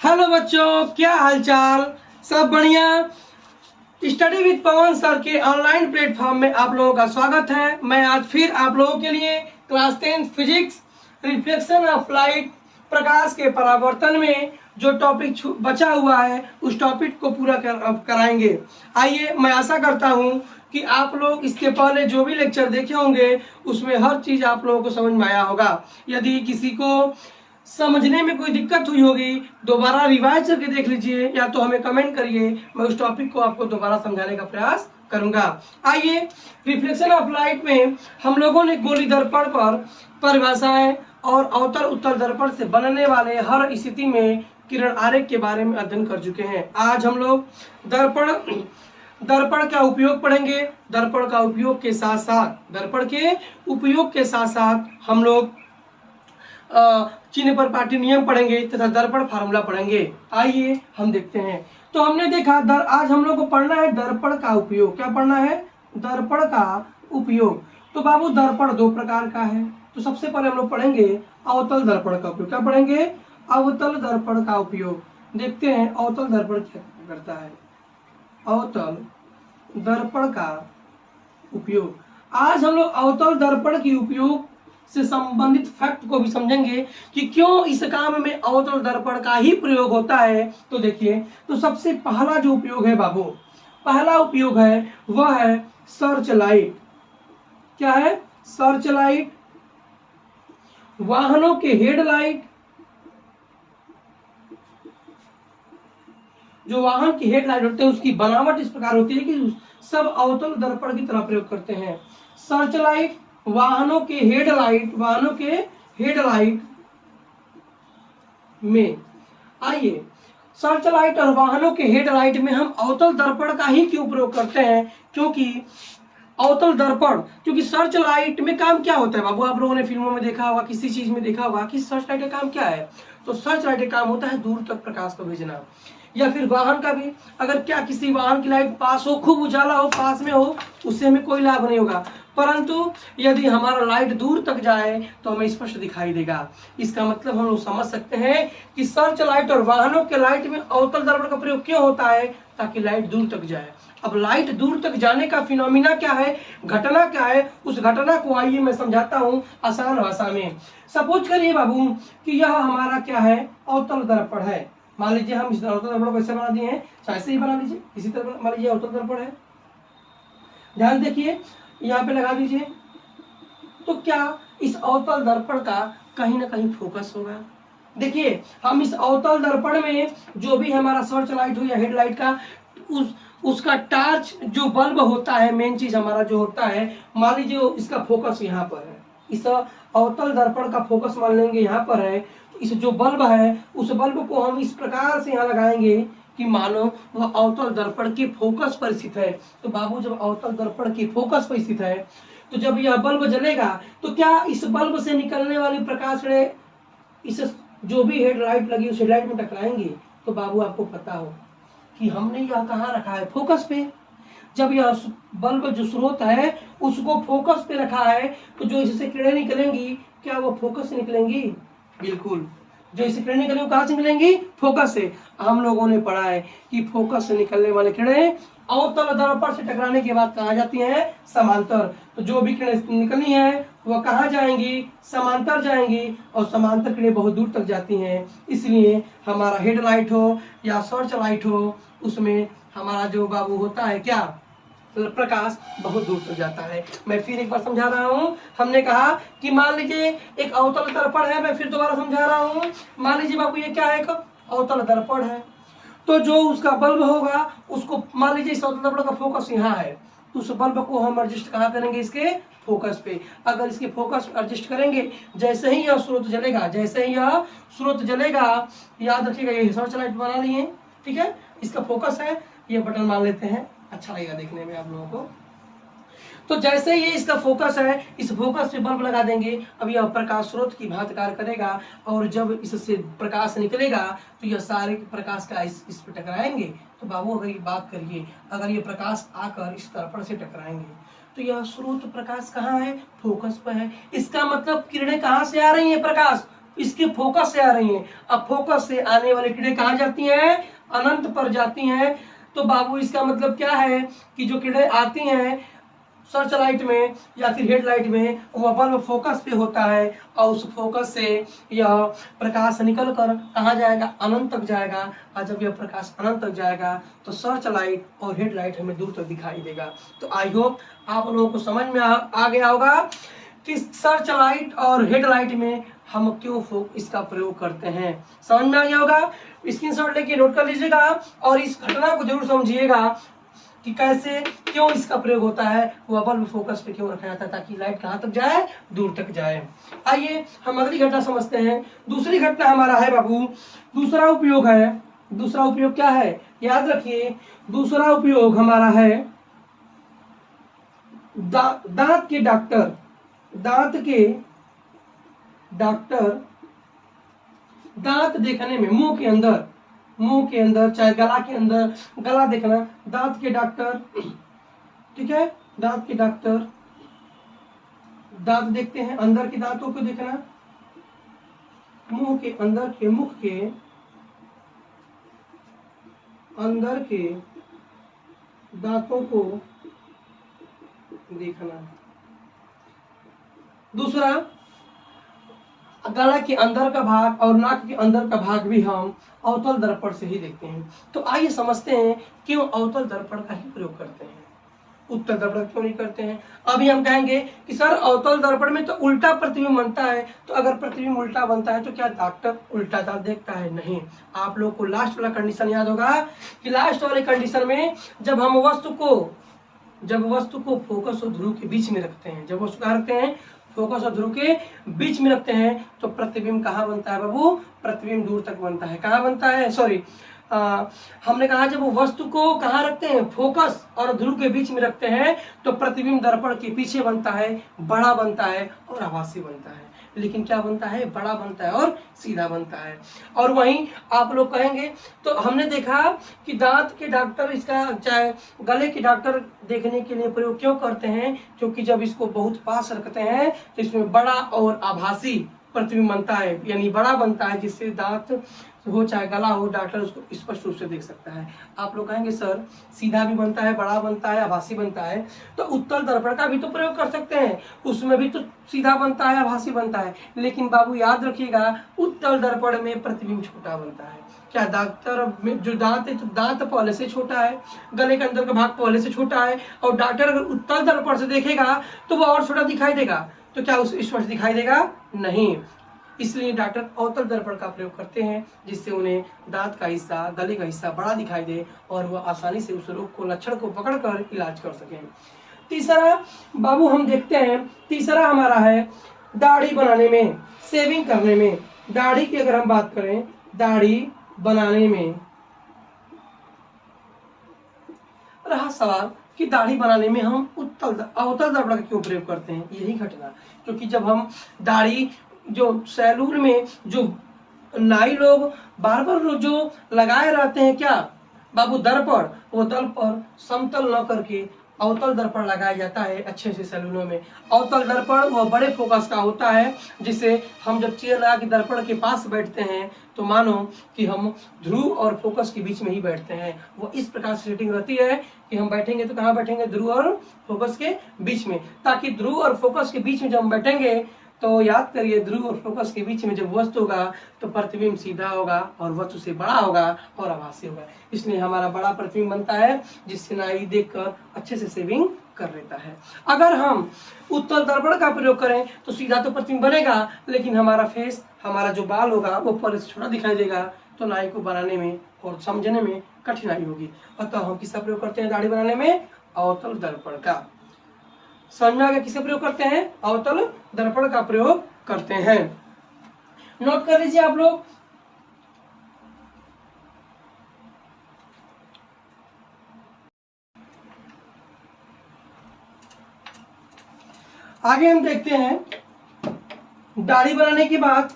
Hello बच्चों, क्या हालचाल? सब बढ़िया। स्टडी विद पवन सर के ऑनलाइन प्लेटफॉर्म में आप लोगों का स्वागत है। मैं आज फिर आप लोगों के लिए class 10 physics reflection of light प्रकाश के परावर्तन में जो टॉपिक बचा हुआ है उस टॉपिक को पूरा कराएंगे। आइए, मैं आशा करता हूं कि आप लोग इसके पहले जो भी लेक्चर देखे होंगे उसमें हर चीज आप लोगों को समझ में आया होगा। यदि किसी को समझने में कोई दिक्कत हुई होगी दोबारा रिवाइज करके देख लीजिए, या तो हमें कमेंट करिए, मैं उस टॉपिक को आपको दोबारा समझाने का प्रयास करूंगा। आइए, रिफ्लेक्शन ऑफ लाइट में हम लोगों ने गोली दर्पण पर परिभाषाएं और अवतल उत्तल दर्पण से बनने वाले हर स्थिति में किरण आरेख के बारे में अध्ययन कर चुके हैं। आज हम लोग दर्पण का उपयोग पढ़ेंगे। दर्पण का उपयोग के साथ साथ हम लोग चिन्ह पर पाटी नियम पढ़ेंगे तथा दर्पण फार्मूला पढ़ेंगे। आइए हम देखते हैं। तो हमने देखा आज हम लोग को पढ़ना है दर्पण का उपयोग। क्या पढ़ना है? दर्पण का उपयोग। तो बाबू दर्पण दो प्रकार का है। तो सबसे पहले हम लोग पढ़ेंगे अवतल दर्पण का उपयोग। क्या पढ़ेंगे? अवतल दर्पण का उपयोग। देखते हैं अवतल दर्पण क्या करता है। अवतल दर्पण का उपयोग। आज हम लोग अवतल दर्पण के उपयोग से संबंधित फैक्ट को भी समझेंगे कि क्यों इस काम में अवतल दर्पण का ही प्रयोग होता है। तो देखिए, तो सबसे पहला जो उपयोग है बाबू, पहला उपयोग है वह है सर्च लाइट। क्या है? Search light. वाहनों के हेडलाइट, जो वाहन की हेडलाइट होते हैं उसकी बनावट इस प्रकार होती है कि सब अवतल दर्पण की तरह प्रयोग करते हैं। सर्च लाइट, वाहनों के हेडलाइट में। आइए, सर्च लाइट और वाहनों के हेडलाइट में हम अवतल दर्पण का ही क्यों प्रयोग करते हैं? क्योंकि सर्च लाइट में काम क्या होता है बाबू? आप लोगों ने फिल्मों में देखा होगा, किसी चीज में देखा होगा कि सर्च लाइट का काम क्या है। तो सर्च लाइट का काम होता है दूर तक प्रकाश को भेजना। या फिर वाहन का भी, अगर क्या किसी वाहन की लाइट पास हो, खूब उजाला हो, पास में हो, उससे हमें कोई लाभ नहीं होगा। परंतु यदि हमारा लाइट दूर तक जाए तो हमें स्पष्ट दिखाई देगा। इसका मतलब हम लोग समझ सकते हैं कि सर्च लाइट और वाहनों के लाइट में अवतल दर्पण का प्रयोग क्यों होता है? ताकि लाइट दूर तक जाए। अब लाइट दूर तक जाने का फिनोमिना क्या है, घटना क्या है, उस घटना को आइए मैं समझाता हूँ आसान भाषा में। सपोज करिए बाबू कि यह हमारा क्या है, अवतल दर्पण है। मान लीजिए हम इस अवतल दर्पण को कैसे बना दिए हैं, ऐसे ही बना लीजिए। इसी तरह मान लीजिए अवतल दर्पण है, ध्यान देखिए, यहाँ पे लगा दीजिए। तो क्या इस अवतल दर्पण का कहीं ना कहीं फोकस होगा? देखिए, हम इस अवतल दर्पण में जो भी हमारा सर्च लाइट हो या हेडलाइट का उसका टार्च जो बल्ब होता है, मेन चीज हमारा जो होता है, मान लीजिए इसका फोकस यहाँ पर है। इस अवतल दर्पण का फोकस मान लेंगे यहाँ पर है। इस जो बल्ब है उस बल्ब को हम इस प्रकार से यहाँ लगाएंगे कि मानो वह अवतल दर्पण के फोकस पर स्थित है। तो बाबू, जब अवतल दर्पण के फोकस पर स्थित है तो जब यह बल्ब जलेगा तो क्या इस बल्ब से निकलने वाली प्रकाश रे इस जो भी हेडलाइट लगी उस हेडलाइट में टकराएंगे? तो बाबू आपको पता हो कि हमने यह कहाँ रखा है, फोकस पे। जब यह बल्ब जो स्रोत है उसको फोकस पे रखा है तो जो इससे किरणें निकलेंगी क्या वो फोकस से निकलेंगी? बिल्कुल, जो इससे किरणें निकलेंगी कहाँ से निकलेंगी? फोकस से। हम लोगों ने पढ़ा है कि फोकस से निकलने वाली किरणें अवतल दर्पण से टकराने के बाद कहाँ जाती हैं? समांतर। तो जो भी किरणें निकलनी है वह कहाँ जाएंगी? समांतर जाएंगी, और समांतर किरणें बहुत दूर तक जाती हैं। इसलिए हमारा हेडलाइट हो या सर्च लाइट हो, उसमें हमारा जो बाबू होता है क्या, प्रकाश बहुत दूर तक जाता है। मैं फिर एक बार समझा रहा हूँ। हमने कहा कि मान लीजिए एक अवतल दर्पण है, मैं फिर दोबारा समझा रहा हूँ। मान लीजिए बाबू ये क्या है, एक अवतल दर्पण है। तो जो उसका बल्ब होगा उसको मान लीजिए इस अवतल दर्पण का फोकस यहाँ है, तो उस बल्ब को हम एडजस्ट कहाँ करेंगे? इसके फोकस पे। अगर इसके फोकस एडजस्ट करेंगे, जैसे ही यह स्रोत जलेगा, याद रखिएगा ये सर्च लाइट बना लिए, ठीक है, इसका फोकस है, ये बटन मान लेते हैं, अच्छा लगेगा देखने में आप लोगों को। तो जैसे ये इसका फोकस है, इस फोकस पे बल्ब लगा देंगे। अब यह प्रकाश स्रोत की भांति कार्य करेगा, और जब इससे प्रकाश निकलेगा तो यह सारे प्रकाश का इस पे टकराएंगे। तो बाबू अगर ये बात करिए, अगर ये प्रकाश आकर इस दर्पण से टकराएंगे तो यह स्रोत प्रकाश कहाँ है? फोकस पर है। इसका मतलब किरणें कहाँ से आ रही है? प्रकाश इसके फोकस से आ रही हैं। अब फोकस से आने वाली किरणें कहाँ जाती हैं? अनंत पर जाती हैं। तो बाबू इसका मतलब क्या है कि जो किरणें आती हैं सर्च लाइट में या फिर हेडलाइट में, वह बल्ब फोकस पे होता है और उस फोकस से यह प्रकाश निकल कर कहाँ जाएगा? अनंत तक जाएगा। और जब यह प्रकाश अनंत तक जाएगा तो सर्च लाइट और हेडलाइट हमें दूर तक दिखाई देगा। तो आई होप आप लोगों को समझ में आ गया होगा कि सर्च लाइट और हेडलाइट में हम क्यों इसका प्रयोग करते हैं। समझ में आ गया होगा? स्क्रीनशॉट लेके नोट कर लीजिएगा और इस घटना को जरूर समझिएगा कि कैसे क्यों इसका प्रयोग होता है, वह बल्ब फोकस पे क्यों रखा जाता है, ताकि लाइट कहाँ तक जाए? दूर तक जाए। आइए हम अगली घटना समझते हैं। दूसरी घटना हमारा है बाबू, दूसरा उपयोग है। दूसरा उपयोग क्या है? याद रखिए, दूसरा उपयोग हमारा है दांत के डॉक्टर। दांत के डॉक्टर दांत देखने में, मुंह के अंदर चाहे गला के अंदर, गला देखना, दांत के डॉक्टर, ठीक है, दांत के डॉक्टर दांत देखते हैं, अंदर के दांतों को देखना, मुंह के अंदर के, मुख के अंदर के दांतों को देखना। दूसरा, गला के अंदर का भाग और नाक के अंदर का भाग भी हम अवतल दर्पण से ही देखते हैं। तो आइए समझते हैं क्यों अवतल दर्पण का ही प्रयोग करते हैं, उत्तल दर्पण क्यों नहीं करते हैं। अभी हम कहेंगे कि सर अवतल दर्पण में तो उल्टा प्रतिबिंब बनता है, तो अगर प्रतिबिंब उल्टा बनता है तो क्या डॉक्टर उल्टा दांत देखता है? नहीं। आप लोग को लास्ट वाला कंडीशन याद होगा कि लास्ट वाले कंडीशन में जब हम वस्तु को फोकस और ध्रुव के बीच में रखते हैं, जब वस्तु कहाँ रखते हैं? फोकस और ध्रुव के बीच में रखते हैं, तो प्रतिबिंब कहाँ बनता है बाबू? प्रतिबिंब दूर तक बनता है। कहाँ बनता है? सॉरी, हमने कहा जब वो वस्तु को कहाँ रखते हैं? फोकस और ध्रुव के बीच में रखते हैं, तो प्रतिबिंब दर्पण के पीछे बनता है, बड़ा बनता है और आभासी बनता है। लेकिन क्या बनता है? बड़ा बनता है और सीधा बनता है। और वहीं आप लोग कहेंगे, तो हमने देखा कि दांत के डॉक्टर इसका चाहे गले के डॉक्टर देखने के लिए प्रयोग क्यों करते हैं? क्योंकि जब इसको बहुत पास रखते हैं तो इसमें बड़ा और आभासी प्रतिबिंब बनता है, यानी बड़ा बनता है, जिससे दांत हो चाहे गला हो, डॉक्टर उसको स्पष्ट रूप से देख सकता है। आप लोग कहेंगे सर सीधा भी बनता है, बड़ा बनता है, आभासी बनता है, तो उत्तल दर्पण का भी तो प्रयोग कर सकते हैं, उसमें भी तो सीधा बनता है, आभासी बनता है। लेकिन बाबू याद रखिएगा, उत्तल दर्पण में प्रतिबिंब छोटा बनता है। क्या डॉक्टर में जो दांत है, तो दांत पहले से छोटा है, गले के अंदर का भाग पहले से छोटा है, और डॉक्टर अगर उत्तल दर्पण से देखेगा तो वो और छोटा दिखाई देगा, तो क्या उस स्पष्ट दिखाई देगा? नहीं। इसलिए डॉक्टर अवतल दर्पण का प्रयोग करते हैं, जिससे उन्हें दांत का हिस्सा, गले का हिस्सा बड़ा दिखाई दे और वह आसानी से उस रोग को, लक्षण को पकड़कर इलाज कर सकें। तीसरा बाबू हम देखते हैं, तीसरा हमारा है दाढ़ी बनाने में, शेविंग करने में। दाढ़ी की अगर हम बात करें, दाढ़ी बनाने में रहा सवाल कि दाढ़ी बनाने में हम अवतल दर्पण का क्यों प्रयोग करते हैं? यही घटना, क्योंकि जब हम दाढ़ी जो सैलून में जो नाई लोग बार्बर जो लगाए रहते हैं, क्या बाबू? दर्पण। वो दर्पण समतल न करके अवतल दर्पण लगाया जाता है अच्छे से सैलूनों में। अवतल दर्पण वह बड़े फोकस का होता है, जिससे हम जब चेयर लगा के दर्पण के पास बैठते हैं तो मानो कि हम ध्रुव और फोकस के बीच में ही बैठते हैं। वो इस प्रकार से सेटिंग रहती है कि हम बैठेंगे तो कहाँ बैठेंगे? ध्रुव और फोकस के बीच में, ताकि ध्रुव और फोकस के बीच में जब हम बैठेंगे तो याद करिए, ध्रुव और फोकस के बीच में जब वस्तु होगा तो प्रतिबिंब सीधा होगा और वस्तु से बड़ा होगा और आभासी होगा। इसलिए हमारा बड़ा प्रतिबिंब बनता है, जिससे नाई देखकर अच्छे से शेविंग कर लेता है। अगर हम उत्तल दर्पण का प्रयोग करें तो सीधा तो प्रतिबिंब बनेगा, लेकिन हमारा फेस, हमारा जो बाल होगा वो पहले से छोटा दिखाई देगा, तो नाई को बनाने में और समझने में कठिनाई होगी। अतः हम किसका प्रयोग करते हैं दाढ़ी बनाने में? अवतल दर्पण का। समझ में आ गया किसका प्रयोग करते हैं? अवतल दर्पण का प्रयोग करते हैं। नोट कर लीजिए आप लोग। आगे हम देखते हैं दाढ़ी बनाने के बाद,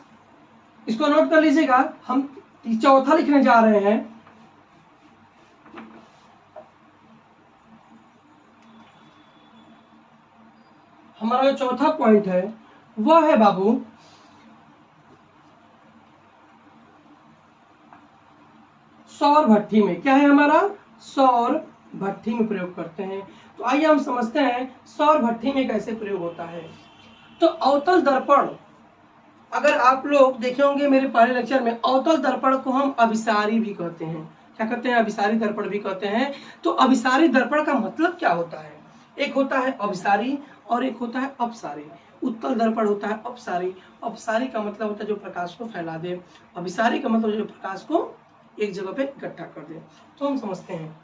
इसको नोट कर लीजिएगा, हम चौथा लिखने जा रहे हैं। हमारा जो चौथा पॉइंट है वह है बाबू सौर भट्टी में। क्या है हमारा? सौर भट्टी में प्रयोग करते हैं। तो आइए हम समझते हैं सौर भट्टी में कैसे प्रयोग होता है। तो अवतल दर्पण, अगर आप लोग देखे होंगे मेरे पहले लेक्चर में, अवतल दर्पण को हम अभिसारी भी कहते हैं। क्या कहते हैं? अभिसारी दर्पण भी कहते हैं। तो अभिसारी दर्पण का मतलब क्या होता है? एक होता है अभिसारी और एक होता है अपसारी। उत्तल दर्पण होता है अपसारी। अपसारी का मतलब होता है जो प्रकाश को फैला दे, अभिसारी का मतलब जो प्रकाश को एक जगह पे इकट्ठा कर दे। तो हम समझते हैं।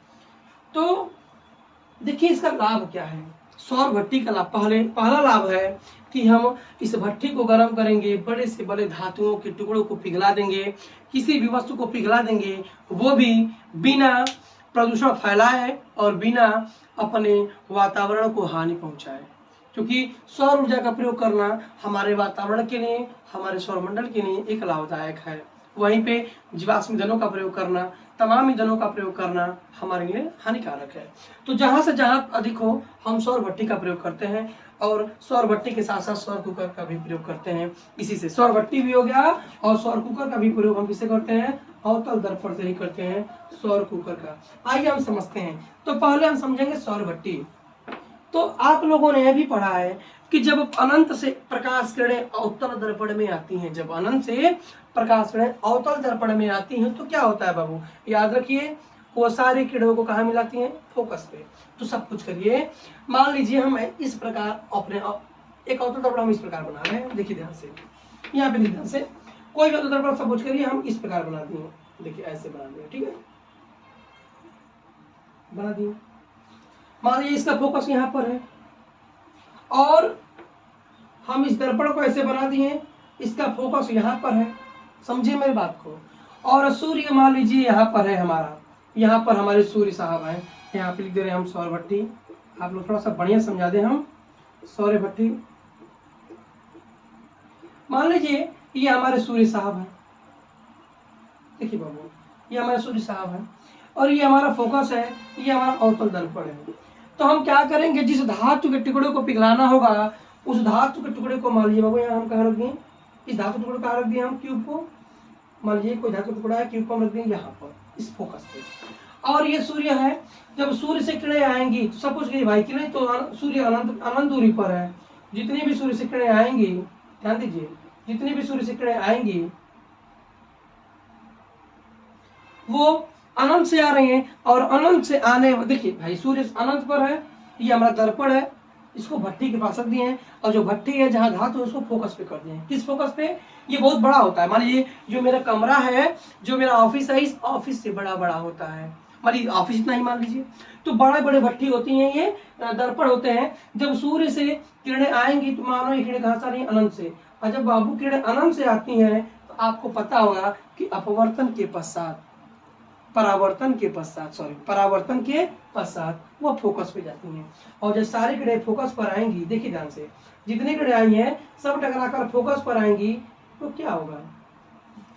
तो देखिए इसका लाभ क्या है। सौर भट्टी का लाभ, पहला लाभ है कि हम इस भट्टी को गर्म करेंगे, बड़े से बड़े धातुओं के टुकड़ों को पिघला देंगे, किसी भी वस्तु को पिघला देंगे, वो भी बिना प्रदूषण फैलाए और बिना अपने वातावरण को हानि पहुंचाए। क्योंकि सौर ऊर्जा का प्रयोग करना हमारे वातावरण के लिए, हमारे सौरमंडल के लिए एक लाभदायक है। वहीं पे जीवाश्म ईंधनों का प्रयोग करना, तमाम ईंधनों का प्रयोग करना हमारे लिए हानिकारक है। तो जहां से जहां अधिक हो हम सौर भट्टी का प्रयोग करते हैं, और सौर भट्टी के साथ साथ सौर कुकर का भी प्रयोग करते हैं। इसी से सौर भट्टी भी हो गया और सौर कुकर का भी प्रयोग हम किससे करते हैं? अवतल दर्पण से ही करते हैं, सौर कुकर का। आइए हम समझते हैं। तो पहले हम समझेंगे सौर भट्टी। तो आप लोगों ने यह भी पढ़ा है कि जब अनंत से प्रकाश किरणें अवतल दर्पण में आती हैं, जब अनंत से प्रकाश किरणें अवतल दर्पण में आती हैं तो क्या होता है बाबू? याद रखिए, वो सारी किरणों को कहाँ मिलाती हैं? फोकस पे। तो सब कुछ करिए। मान लीजिए हम इस प्रकार अपने एक अवतल दर्पण हम इस प्रकार बना रहे हैं। देखिए ध्यान से, यहाँ पे ध्यान से, कोई भी अवतल दर्पण सब कुछ करिए, हम इस प्रकार बना दिए। देखिए ऐसे बना दिए, ठीक है, बना दिए। मान लीजिए इसका फोकस यहाँ पर है और हम इस दर्पण को ऐसे बना दिए, इसका फोकस यहाँ पर है। समझिए मेरी बात को। और सूर्य मान लीजिए यहाँ पर है हमारा, यहाँ पर हमारे सूर्य साहब हैं। यहाँ पे लिख दे रहे हैं हम सौर भट्टी। आप लोग थोड़ा सा बढ़िया समझा दें हम। सौर भट्टी, मान लीजिए ये हमारे सूर्य साहब हैं। देखिए बाबू, ये हमारे सूर्य साहब हैं और ये हमारा फोकस है, ये हमारा अवतल दर्पण है। तो हम क्या करेंगे? जिस धातु के टुकड़े को पिघलाना होगा, उस धातु के टुकड़े को मान लीजिए बाबू, यहाँ हम कहाँ रख दिए? इस धातु टुकड़े को कहाँ रख दिए हम? क्यूब को। मान लीजिए कोई धातु टुकड़ा है, क्यूब को हम रख देंगे यहाँ पर, इस फोकस पे। और ये सूर्य है। जब सूर्य से किरणें आएंगी तो सब कुछ कहिए भाई, किरणें तो सूर्य अनंत दूरी पर है। जितनी भी सूर्य से किरणें आएंगी, ध्यान दीजिए, जितनी भी सूर्य से किरणें आएंगी वो अनंत से आ रही हैं। और अनंत से आने, देखिए भाई सूर्य अनंत पर है, ये हमारा दर्पण है, इसको भट्टी के पास रख दिए हैं। और जो भट्टी है जहाँ धातु है उसको फोकस पे कर दिए हैं। किस फोकस पे? ये बहुत बड़ा होता है। मान लीजिए जो मेरा कमरा है, जो मेरा ऑफिस है, इस ऑफिस से बड़ा बड़ा होता है। मान लीजिए ऑफिस इतना ही मान लीजिए। तो बड़े बड़े भट्टी होती हैं, ये दर्पण होते हैं। जब सूर्य से किरणें आएंगी तो मानो ये किरणें कहाँ से आ रही हैं? अनंत से। और जब बाबू किरणें अनंत से आती हैं तो आपको पता होगा कि अपवर्तन के पश्चात, परावर्तन के पश्चात वो फोकस पे जाती हैं। और जब सारी किरणें फोकस पर आएंगी, देखिए ध्यान से, जितनी किरणें आई हैं सब टकराकर फोकस पर आएंगी तो क्या होगा?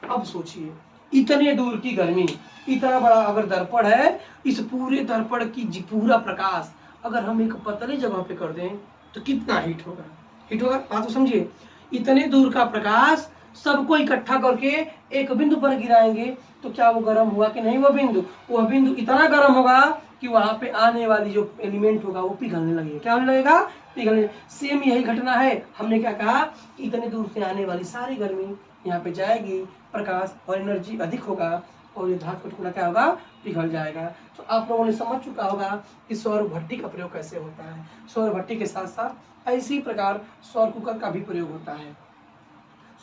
अब सोचिए, इतने दूर की गर्मी, इतना बड़ा अगर दर्पण है, इस पूरे दर्पण की पूरा प्रकाश अगर हम एक पतली जगह पे कर दें तो कितना हीट होगा? बात तो समझिए। इतने दूर का प्रकाश सबको इकट्ठा करके एक बिंदु पर गिराएंगे तो क्या वो गर्म हुआ कि नहीं? वो बिंदु इतना गर्म होगा कि वहां पे आने वाली जो एलिमेंट होगा वो पिघलने लगेगा। क्या होने लगेगा? पिघलने। सेम यही घटना है। हमने क्या कहा? इतने दूर से आने वाली सारी गर्मी यहाँ पे जाएगी, प्रकाश और एनर्जी अधिक होगा और ये धातु का टुकड़ा क्या होगा? पिघल जाएगा। तो आप लोगों ने समझ चुका होगा कि सौर भट्टी का प्रयोग कैसे होता है। सौर भट्टी के साथ साथ इसी प्रकार सौर कुकर का भी प्रयोग होता है।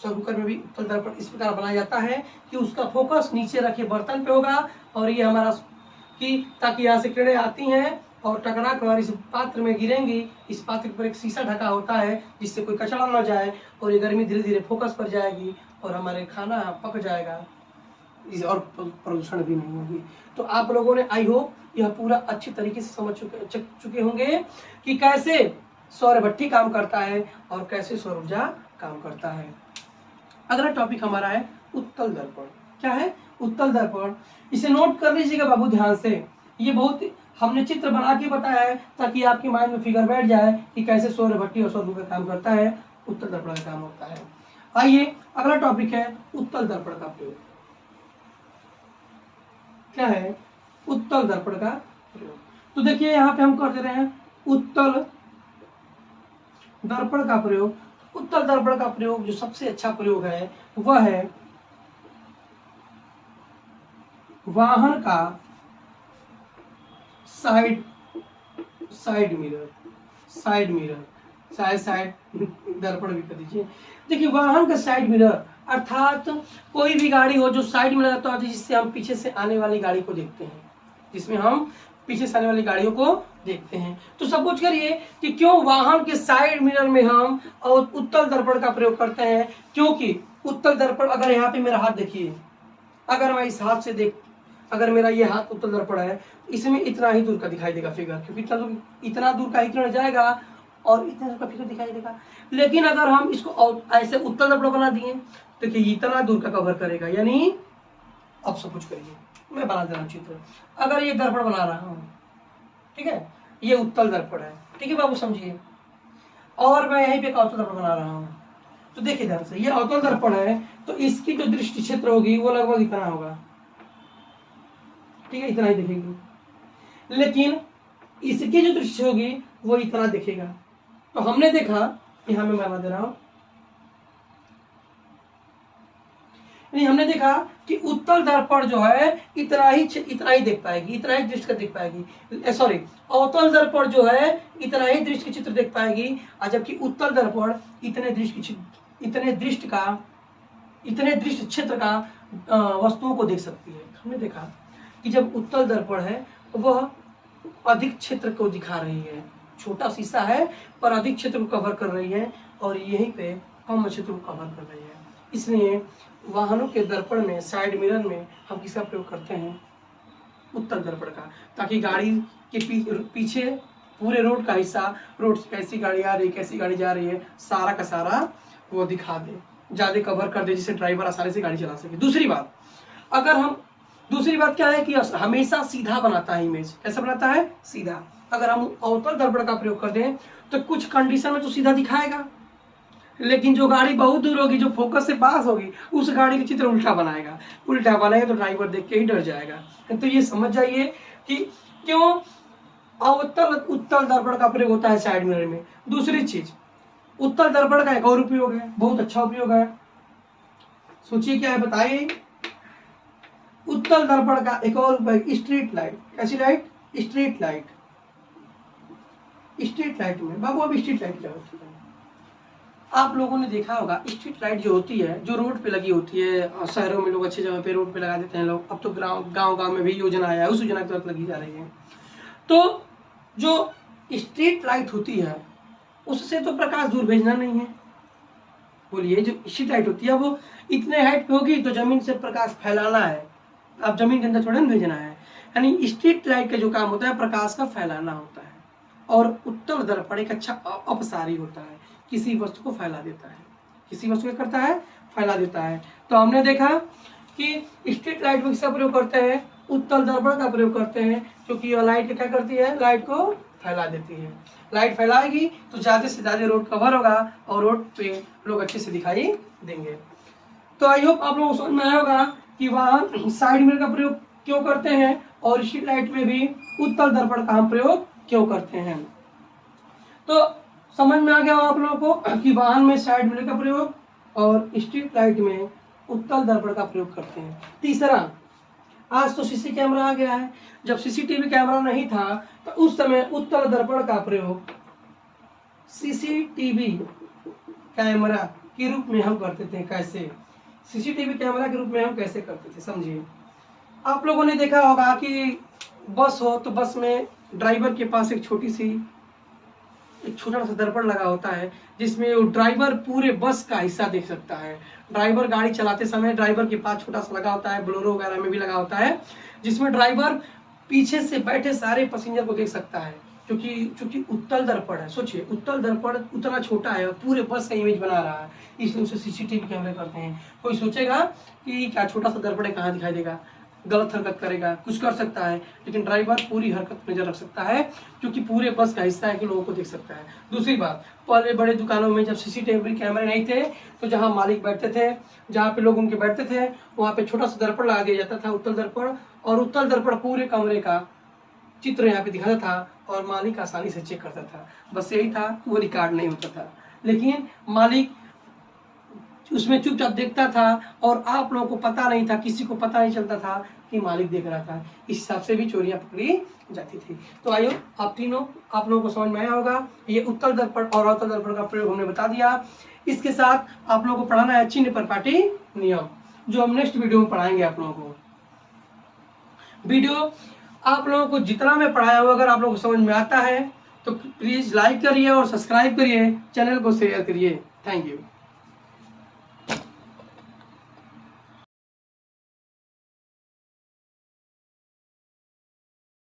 सौर कुकर में भी उत्तल दर्पण इस प्रकार बनाया जाता है कि उसका फोकस नीचे रखे बर्तन पे होगा और ये हमारा कि ताकि यहाँ से किरणें आती हैं और टकरा कर इस पात्र में गिरेंगी। इस पात्र पर एक शीशा ढका होता है जिससे कोई कचरा न जाए और ये गर्मी धीरे धीरे फोकस पर जाएगी और हमारे खाना पक जाएगा और प्रदूषण भी नहीं होगी। तो आप लोगों ने आई होप यह पूरा अच्छी तरीके से समझ चुके होंगे कि कैसे सौर भट्टी काम करता है और कैसे सौर ऊर्जा काम करता है। अगला टॉपिक हमारा है उत्तल दर्पण। क्या है? उत्तल दर्पण। इसे नोट कर लीजिएगा बाबू ध्यान से। ये बहुत हमने चित्र बना के बताया है ताकि आपके माइंड में फिगर बैठ जाए कि कैसे सौर भट्टी और सौर कुकर काम करता है, उत्तल दर्पण का काम होता है। आइए अगला टॉपिक है उत्तल दर्पण का प्रयोग। क्या है, उत्तल दर्पण का प्रयोग। तो देखिए यहाँ पे हम कर दे रहे हैं उत्तल दर्पण का प्रयोग। उत्तल दर्पण का प्रयोग जो सबसे अच्छा प्रयोग है वह है वाहन का साइड मिरर, साइड दर्पण भी कर दीजिए। देखिए वाहन का साइड मिरर अर्थात कोई भी गाड़ी हो जो साइड में लगाता है जिससे हम पीछे से आने वाली गाड़ी को देखते हैं, जिसमें हम पीछे से आने वाली गाड़ियों को देखते हैं। तो सपोज करिए कि क्यों वाहन के साइड मिरर में हम और उत्तल दर्पण का प्रयोग करते हैं, क्योंकि उत्तल दर्पण, अगर यहाँ पे मेरा हाथ देखिए, अगर मैं इस हाथ से अगर मेरा ये हाथ उत्तल दर्पण है, इसमें इतना ही दूर का दिखाई देगा फिगर, क्योंकि इतना दूर का इतना जाएगा और इतना दूर का फिगर दिखाई देगा। लेकिन अगर हम इसको ऐसे उत्तल दर्पण बना दिए, देखिए इतना दूर का कवर करेगा। यानी अब सब कुछ करिए, मैं बना दे रहा हूँ चित्र। अगर ये दर्पण बना रहा हूँ, ठीक है, ये उत्तल दर्पण है, ठीक है बाबू समझिए, और मैं यहीं पे अवतल दर्पण बना रहा हूँ। तो देखिए ध्यान से, ये अवतल दर्पण है तो इसकी जो दृष्टि क्षेत्र होगी वो लगभग इतना होगा, ठीक है, इतना ही दिखेगी। लेकिन इसकी जो दृष्टि होगी वो इतना दिखेगा। तो हमने देखा, यहां मैं बना दे रहा हूं, हमने देखा कि उत्तल दर्पण जो है इतना ही देख पाएगी, इतना ही दृष्टि का देख पाएगी। सॉरी, अवतल दर्पण जो है इतना ही दृष्टि के चित्र देख पाएगी, और जबकि उत्तल दर्पण इतने दृष्टि क्षेत्र का वस्तुओं को देख सकती है। हमने देखा कि जब उत्तल दर्पण है वह अधिक क्षेत्र को दिखा रही है, छोटा शीशा है पर अधिक क्षेत्र को कवर कर रही है, और यहीं पे कम क्षेत्र को कवर कर रही है। इसलिए वाहनों के दर्पण में, साइड मिरर में हम किसका प्रयोग करते हैं, उत्तल दर्पण का, ताकि गाड़ी के पीछे पूरे रोड का हिस्सा, रोड से कैसी गाड़ी आ रही है, कैसी गाड़ी जा रही है, सारा का सारा वो दिखा दे, ज्यादा कवर कर दे, जिससे ड्राइवर आसानी से गाड़ी चला सके। दूसरी बात क्या है कि हमेशा सीधा बनाता है इमेज। कैसा बनाता है, सीधा। अगर हम अवतल दर्पण का प्रयोग कर दें तो कुछ कंडीशन में तो सीधा दिखाएगा, लेकिन जो गाड़ी बहुत दूर होगी, जो फोकस से पास होगी, उस गाड़ी का चित्र उल्टा बनाएगा तो ड्राइवर देख के ही डर जाएगा। तो ये समझ जाइए कि क्यों उत्तल दर्पण का प्रयोग होता है साइड मिरर में। दूसरी चीज, उत्तल दर्पण का एक और उपयोग है, बहुत अच्छा उपयोग है, सोचिए क्या है, बताइए। उत्तल दर्पण का एक और उपयोग, स्ट्रीट लाइट। कैसी लाइट, स्ट्रीट लाइट में। बाबू अब स्ट्रीट लाइट क्या होती है, आप लोगों ने देखा होगा, स्ट्रीट लाइट जो होती है, जो रोड पे लगी होती है, शहरों में लोग अच्छी जगह पे रोड पे लगा देते हैं लोग। अब तो गांव में भी योजना आया है, उस योजना के तहत लगी जा रही है। तो जो स्ट्रीट लाइट होती है उससे तो प्रकाश दूर भेजना नहीं है। बोलिए, जो स्ट्रीट लाइट होती है वो इतने हाइट पे होगी तो जमीन से प्रकाश फैलाना है, अब जमीन के अंदर थोड़ा भेजना है। यानी स्ट्रीट लाइट का जो काम होता है प्रकाश का फैलाना होता है, और उत्तल दर्पण एक अच्छा अपसारी होता है, किसी वस्तु को फैला देता है, किसी वस्तु को करता है, फैला देता है। तो हमने देखा कि स्ट्रीट लाइट में किसका प्रयोग करते हैं, उत्तल दर्पण का प्रयोग करते हैं, क्योंकि यह लाइट क्या करती है, लाइट को फैला देती है। लाइट फैलाएगी तो ज्यादा से ज्यादा रोड कवर होगा और रोड पे लोग अच्छे से दिखाई देंगे। तो आई होप आप लोगों को समझ में आया होगा कि वाहन साइड मिरर का प्रयोग क्यों करते हैं और स्ट्रीट लाइट में भी उत्तल दर्पण का हम प्रयोग क्यों करते हैं। तो समझ में आ गया आप लोगों को कि वाहन में साइड मिरर का प्रयोग और स्ट्रीट लाइट में उत्तल दर्पण का प्रयोग करते हैं। तीसरा, आज तो सीसी कैमरा आ गया है, जब सीसीटीवी कैमरा नहीं था तो उस समय उत्तल दर्पण का प्रयोग सीसीटीवी कैमरा के रूप में हम करते थे। कैसे, सीसीटीवी कैमरा के रूप में हम कैसे करते थे, समझिए। आप लोगों ने देखा होगा कि बस हो तो बस में ड्राइवर के पास एक छोटा सा दर्पण लगा होता है, जिसमें ड्राइवर पूरे बस का हिस्सा देख सकता है। ड्राइवर गाड़ी चलाते समय ड्राइवर के पास छोटा सा लगा होता है, बोलेरो वगैरह में भी लगा होता है, जिसमें ड्राइवर पीछे से बैठे सारे पैसेंजर को देख सकता है। क्योंकि उत्तल दर्पण है, सोचिए उत्तल दर्पण उतना छोटा है और पूरे बस का इमेज बना रहा है, इसलिए उसे सीसीटीवी कैमरे करते हैं। कोई सोचेगा कि क्या छोटा सा दर्पण है, कहाँ दिखाई देगा, गलत हरकत करेगा, कुछ कर सकता है, लेकिन ड्राइवर पूरी हरकत पर नजर रख सकता है क्योंकि पूरे बस का हिस्सा है कि लोगों को देख सकता है। दूसरी बात, पहले बड़े दुकानों में जब सीसीटीवी कैमरे नहीं थे तो जहाँ मालिक बैठते थे, जहाँ पे लोग उनके बैठते थे, वहाँ पे छोटा सा दर्पण लगा दिया जाता था, उत्तल दर्पण, और उत्तल दर्पण पूरे कमरे का चित्र यहाँ पे दिखाता था और मालिक आसानी से चेक करता था। बस यही था, वो रिकॉर्ड नहीं होता था, लेकिन मालिक उसमें चुपचाप देखता था और आप लोगों को पता नहीं था, किसी को पता नहीं चलता था कि मालिक देख रहा था। इस हिसाब से भी चोरियां पकड़ी जाती थी। तो आइए आप तीनों, आप लोगों को समझ में आया होगा। ये उत्तल दर्पण और अवतल दर्पण का प्रयोग हमने बता दिया। इसके साथ आप लोगों को पढ़ाना है चिन्ह परिपाटी नियम, जो हम नेक्स्ट वीडियो में पढ़ाएंगे आप लोगों को। वीडियो आप लोगों को जितना मैं पढ़ाया हूँ अगर आप लोगों को समझ में आता है तो प्लीज लाइक करिए और सब्सक्राइब करिए, चैनल को शेयर करिए। Thank you.